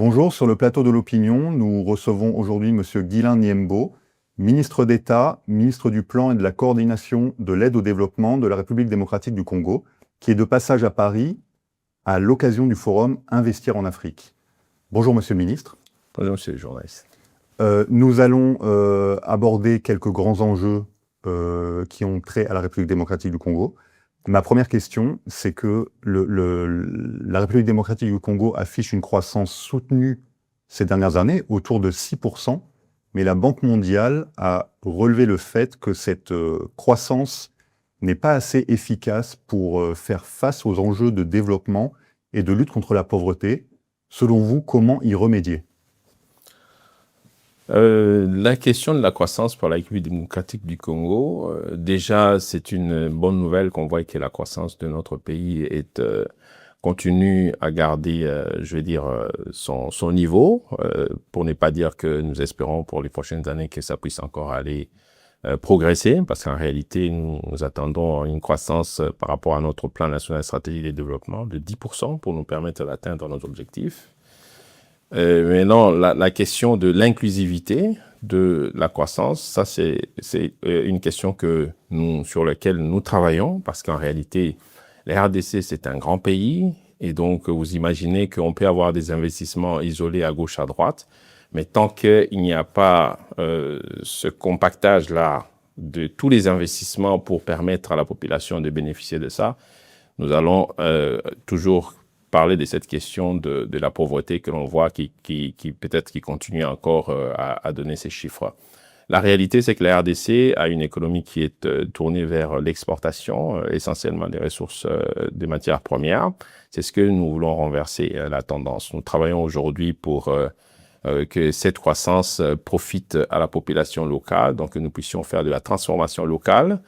Bonjour, sur le plateau de l'Opinion, nous recevons aujourd'hui Monsieur Guilain Niembo, ministre d'État, ministre du Plan et de la Coordination de l'aide au développement de la République démocratique du Congo, qui est de passage à Paris à l'occasion du forum Investir en Afrique. Bonjour Monsieur le ministre. Bonjour Monsieur le journaliste. Nous allons aborder quelques grands enjeux qui ont trait à la République démocratique du Congo. Ma première question, c'est que la République démocratique du Congo affiche une croissance soutenue ces dernières années, autour de 6%, mais la Banque mondiale a relevé le fait que cette croissance n'est pas assez efficace pour faire face aux enjeux de développement et de lutte contre la pauvreté. Selon vous, comment y remédier ? La question de la croissance pour la République démocratique du Congo, déjà c'est une bonne nouvelle qu'on voit que la croissance de notre pays continue à garder, son niveau, pour ne pas dire que nous espérons pour les prochaines années que ça puisse encore aller progresser, parce qu'en réalité nous attendons une croissance par rapport à notre plan national stratégique de développement de 10% pour nous permettre d'atteindre nos objectifs. Maintenant, la question de l'inclusivité de la croissance, ça c'est une question sur laquelle nous travaillons, parce qu'en réalité, la RDC c'est un grand pays, et donc vous imaginez qu'on peut avoir des investissements isolés à gauche, à droite, mais tant qu'il n'y a pas ce compactage-là de tous les investissements pour permettre à la population de bénéficier de ça, nous allons toujours parler de cette question de la pauvreté que l'on voit qui peut-être qui continue encore à donner ces chiffres. La réalité, c'est que la RDC a une économie qui est tournée vers l'exportation, essentiellement des ressources des matières premières. C'est ce que nous voulons renverser la tendance. Nous travaillons aujourd'hui pour que cette croissance profite à la population locale, donc que nous puissions faire de la transformation locale.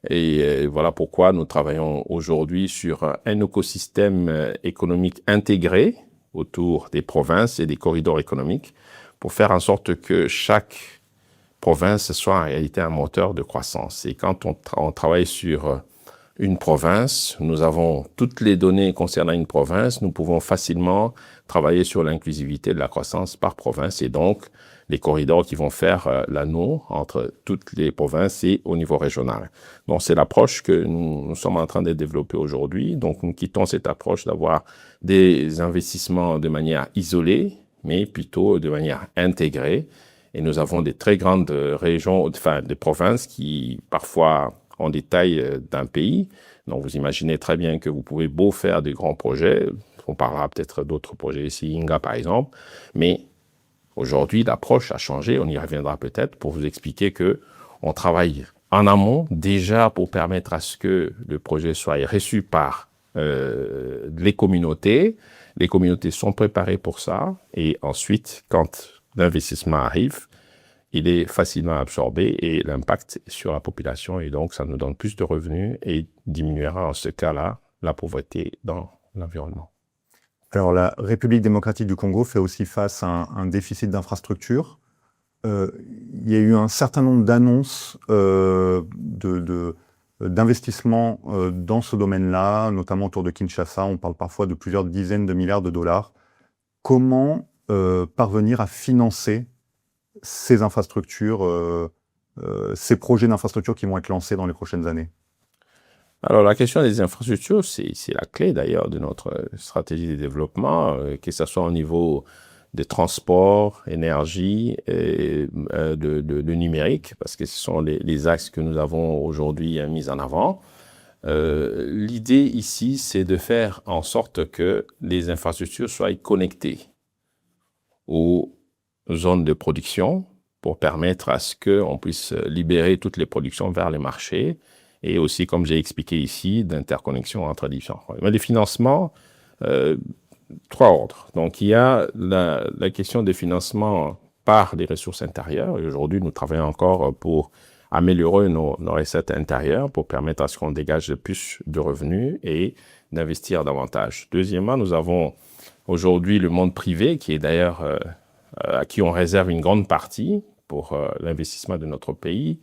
Et voilà pourquoi nous travaillons aujourd'hui sur un écosystème économique intégré autour des provinces et des corridors économiques pour faire en sorte que chaque province soit en réalité un moteur de croissance. Et quand on travaille sur une province, nous avons toutes les données concernant une province, nous pouvons facilement travailler sur l'inclusivité de la croissance par province et donc les corridors qui vont faire l'anneau entre toutes les provinces et au niveau régional. Donc, c'est l'approche que nous sommes en train de développer aujourd'hui. Donc, nous quittons cette approche d'avoir des investissements de manière isolée, mais plutôt de manière intégrée. Et nous avons des très grandes régions, enfin, des provinces qui, parfois, ont des tailles d'un pays. Donc, vous imaginez très bien que vous pouvez beau faire des grands projets. On parlera peut-être d'autres projets ici, Inga, par exemple. Mais aujourd'hui, l'approche a changé, on y reviendra peut-être pour vous expliquer que on travaille en amont déjà pour permettre à ce que le projet soit reçu par les communautés. Les communautés sont préparées pour ça et ensuite, quand l'investissement arrive, il est facilement absorbé et l'impact sur la population et donc ça nous donne plus de revenus et diminuera en ce cas-là la pauvreté dans l'environnement. Alors, la République démocratique du Congo fait aussi face à un déficit d'infrastructures. Il y a eu un certain nombre d'annonces d'investissements dans ce domaine-là, notamment autour de Kinshasa. On parle parfois de plusieurs dizaines de milliards de dollars. Comment parvenir à financer ces infrastructures, ces projets d'infrastructures qui vont être lancés dans les prochaines années ? Alors, la question des infrastructures, c'est la clé d'ailleurs de notre stratégie de développement, que ce soit au niveau des transports, énergie et de numérique, parce que ce sont les axes que nous avons aujourd'hui mis en avant. L'idée ici, c'est de faire en sorte que les infrastructures soient connectées aux zones de production pour permettre à ce qu'on puisse libérer toutes les productions vers les marchés et aussi, comme j'ai expliqué ici, d'interconnexion entre différents. Mais les financements, trois ordres. Donc, il y a la question des financements par les ressources intérieures. Et aujourd'hui, nous travaillons encore pour améliorer nos recettes intérieures pour permettre à ce qu'on dégage plus de revenus et d'investir davantage. Deuxièmement, nous avons aujourd'hui le monde privé qui est d'ailleurs à qui on réserve une grande partie pour l'investissement de notre pays.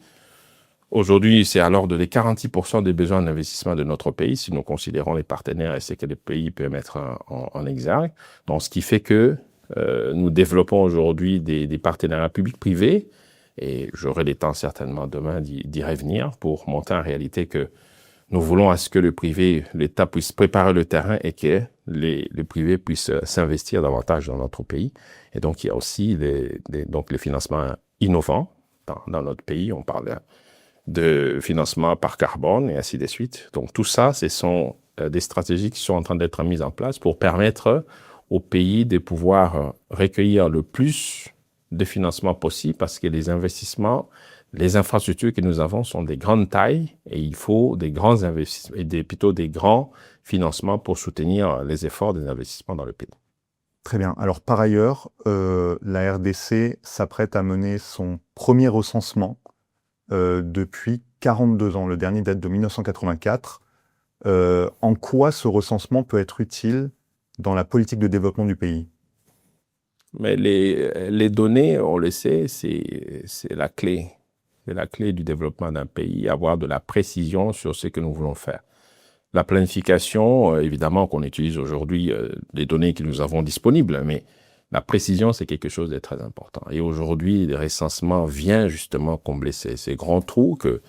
Aujourd'hui, c'est à l'ordre de 46% des besoins d'investissement de notre pays, si nous considérons les partenaires et ce que les pays peuvent mettre en exergue. Donc, ce qui fait que nous développons aujourd'hui des partenariats publics-privés et j'aurai le temps certainement demain d'y revenir pour montrer en réalité que nous voulons à ce que le privé, l'État puisse préparer le terrain et que le privé puisse s'investir davantage dans notre pays. Et donc, il y a aussi donc les financements innovants dans notre pays. On parle de financement par carbone et ainsi de suite. Donc, tout ça, ce sont des stratégies qui sont en train d'être mises en place pour permettre au pays de pouvoir recueillir le plus de financement possible parce que les investissements, les infrastructures que nous avons sont des grandes tailles et il faut des grands investissements et plutôt des grands financements pour soutenir les efforts des investissements dans le pays. Très bien. Alors par ailleurs, la RDC s'apprête à mener son premier recensement depuis 42 ans. Le dernier date de 1984. En quoi ce recensement peut être utile dans la politique de développement du pays? Mais les données, on le sait, c'est la clé. C'est la clé du développement d'un pays, avoir de la précision sur ce que nous voulons faire. La planification, évidemment qu'on utilise aujourd'hui les données que nous avons disponibles, mais la précision, c'est quelque chose de très important. Et aujourd'hui, le recensement vient justement combler ces grands trous que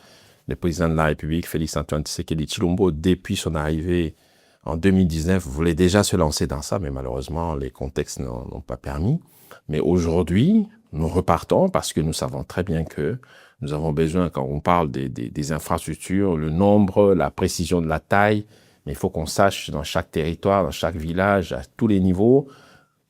le président de la République, Félix-Antoine Tshisekedi Tshilombo, depuis son arrivée en 2019, voulait déjà se lancer dans ça, mais malheureusement, les contextes n'ont pas permis. Mais aujourd'hui, nous repartons parce que nous savons très bien que nous avons besoin, quand on parle des infrastructures, le nombre, la précision de la taille, mais il faut qu'on sache dans chaque territoire, dans chaque village, à tous les niveaux,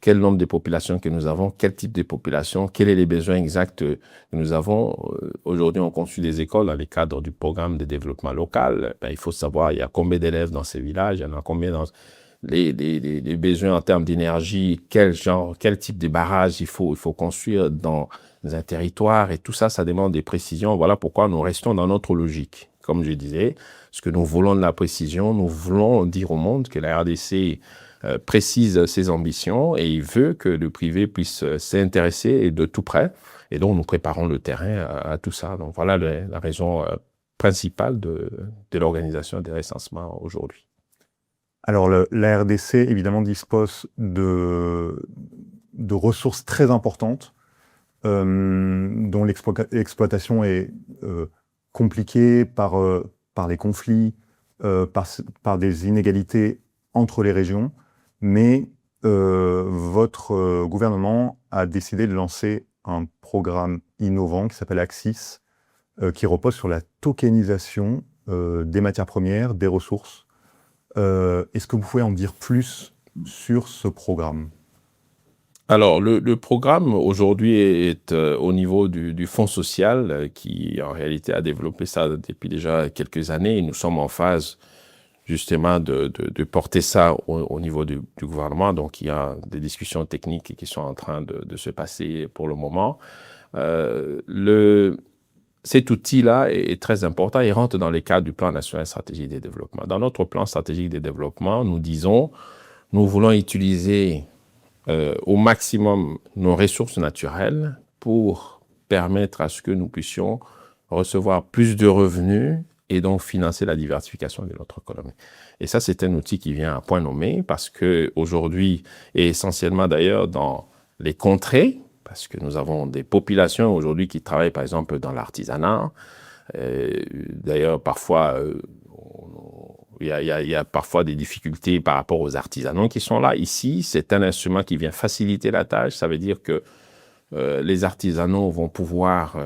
quel nombre de populations que nous avons, quel type de population, quels sont les besoins exacts que nous avons. Aujourd'hui, on construit des écoles dans le cadre du programme de développement local. Il faut savoir, il y a combien d'élèves dans ces villages, il y en a combien dans les besoins en termes d'énergie, quel type de barrage il faut construire dans un territoire. Et tout ça, ça demande des précisions. Voilà pourquoi nous restons dans notre logique. Comme je disais, ce que nous voulons de la précision, nous voulons dire au monde que la RDC précise ses ambitions et il veut que le privé puisse s'intéresser et de tout près. Et donc, nous préparons le terrain à tout ça. Donc, voilà la raison principale de l'organisation des recensements aujourd'hui. Alors, la RDC, évidemment, dispose de ressources très importantes dont l'exploitation est compliquée par les conflits, par des inégalités entre les régions. Mais votre gouvernement a décidé de lancer un programme innovant qui s'appelle Axis, qui repose sur la tokenisation des matières premières, des ressources. Est-ce que vous pouvez en dire plus sur ce programme? Alors, le programme aujourd'hui est au niveau du Fonds social qui, en réalité, a développé ça depuis déjà quelques années. Et nous sommes en phase justement de porter ça au niveau du gouvernement. Donc, il y a des discussions techniques qui sont en train de se passer pour le moment. Cet outil-là est très important. Il rentre dans les cadres du plan national stratégique de développement. Dans notre plan stratégique de développement, nous disons, nous voulons utiliser au maximum nos ressources naturelles pour permettre à ce que nous puissions recevoir plus de revenus et donc financer la diversification de notre économie. Et ça, c'est un outil qui vient à point nommé parce que aujourd'hui, et essentiellement d'ailleurs dans les contrées, parce que nous avons des populations aujourd'hui qui travaillent par exemple dans l'artisanat. D'ailleurs, parfois, il y a parfois des difficultés par rapport aux artisanaux qui sont là. Ici, c'est un instrument qui vient faciliter la tâche. Ça veut dire que les artisanaux vont pouvoir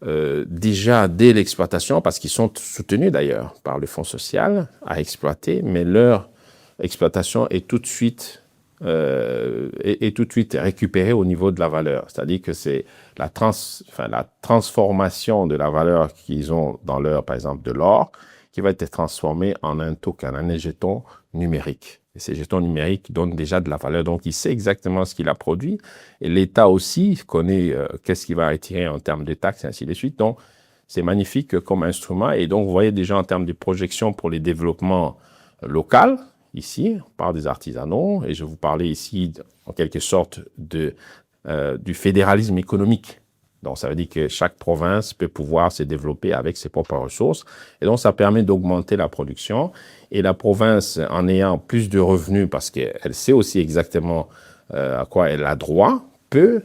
déjà dès l'exploitation, parce qu'ils sont soutenus d'ailleurs par le Fonds social à exploiter, mais leur exploitation est tout de suite récupérée au niveau de la valeur. C'est-à-dire que c'est la transformation de la valeur qu'ils ont dans leur, par exemple, de l'or, qui va être transformé en un token, un jeton numérique. Et ces jetons numériques donnent déjà de la valeur. Donc, il sait exactement ce qu'il a produit. Et l'État aussi connaît qu'est-ce qu'il va retirer en termes de taxes et ainsi de suite. Donc, c'est magnifique comme instrument. Et donc, vous voyez déjà en termes de projection pour les développements locaux, ici, on parle des artisanaux. Et je vous parlais ici, en quelque sorte, du fédéralisme économique. Donc, ça veut dire que chaque province peut pouvoir se développer avec ses propres ressources. Et donc, ça permet d'augmenter la production. Et la province, en ayant plus de revenus, parce qu'elle sait aussi exactement à quoi elle a droit, peut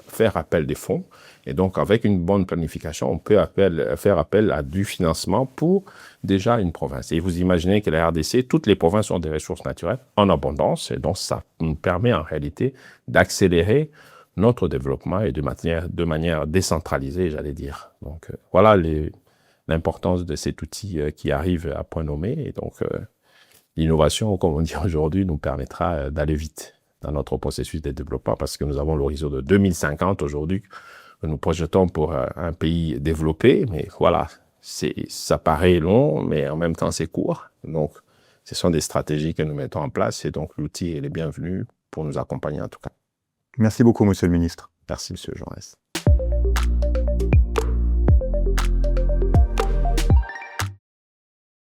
faire appel des fonds. Et donc, avec une bonne planification, on peut faire appel à du financement pour déjà une province. Et vous imaginez que la RDC, toutes les provinces ont des ressources naturelles en abondance. Et donc, ça nous permet en réalité d'accélérer notre développement et de manière décentralisée, j'allais dire. Donc, voilà l'importance de cet outil qui arrive à point nommé. Et donc, l'innovation, comme on dit aujourd'hui, nous permettra d'aller vite dans notre processus de développement parce que nous avons l'horizon de 2050 aujourd'hui que nous projetons pour un pays développé. Mais voilà, ça paraît long, mais en même temps, c'est court. Donc, ce sont des stratégies que nous mettons en place et donc l'outil est bienvenu pour nous accompagner en tout cas. Merci beaucoup, Monsieur le Ministre. Merci, Monsieur Jaurès.